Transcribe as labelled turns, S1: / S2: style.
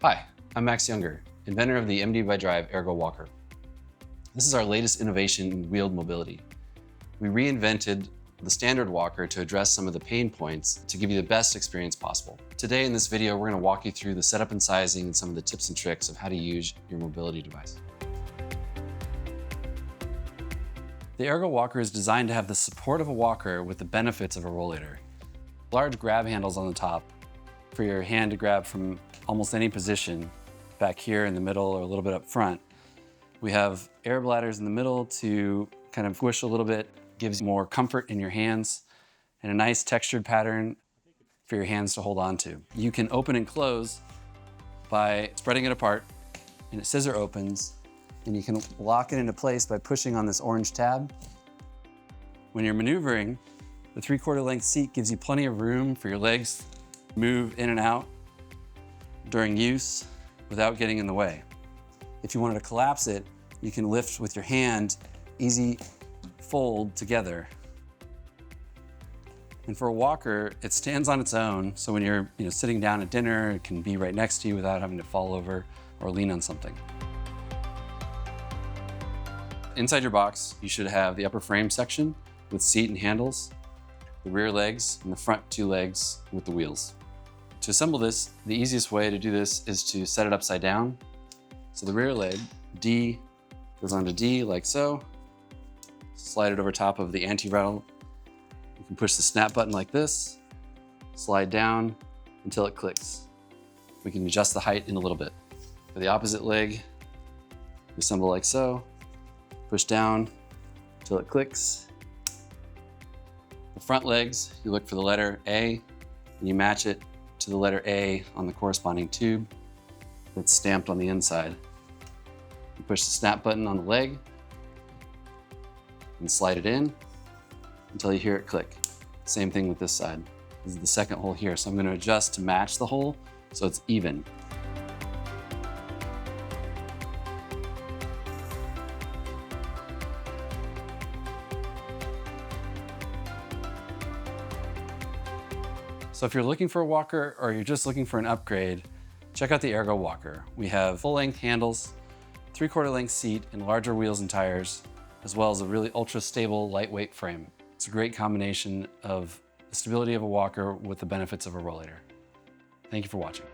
S1: Hi, I'm Max Younger, inventor of the MD by Drive Ergo Walker. This is our latest innovation in wheeled mobility. We reinvented the standard walker to address some of the pain points to give you the best experience possible. Today in this video, we're going to walk you through the setup and sizing and some of the tips and tricks of how to use your mobility device. The Ergo Walker is designed to have the support of a walker with the benefits of a rollator. Large grab handles on the top for your hand to grab from almost any position, back here in the middle or a little bit up front. We have air bladders in the middle to kind of squish a little bit, gives you more comfort in your hands, and a nice textured pattern for your hands to hold on to. You can open and close by spreading it apart, and it scissor opens, and you can lock it into place by pushing on this orange tab. When you're maneuvering, the 3/4 length seat gives you plenty of room for your legs to move in and out during use without getting in the way. If you wanted to collapse it, you can lift with your hand, easy fold together. And for a walker, it stands on its own, so when you're sitting down at dinner, it can be right next to you without having to fall over or lean on something. Inside your box, you should have the upper frame section with seat and handles, the rear legs, and the front 2 legs with the wheels. To assemble this, the easiest way to do this is to set it upside down. So the rear leg, D, goes onto D like so. Slide it over top of the anti-rattle. You can push the snap button like this, slide down until it clicks. We can adjust the height in a little bit. For the opposite leg, you assemble like so, push down until it clicks. The front legs, you look for the letter A, and you match it to the letter A on the corresponding tube that's stamped on the inside. You push the snap button on the leg and slide it in until you hear it click. Same thing with this side. This is the second hole here, so I'm going to adjust to match the hole so it's even. So if you're looking for a walker or you're just looking for an upgrade, check out the Ergo Walker. We have full-length handles, 3/4 length seat, and larger wheels and tires, as well as a really ultra-stable, lightweight frame. It's a great combination of the stability of a walker with the benefits of a rollator. Thank you for watching.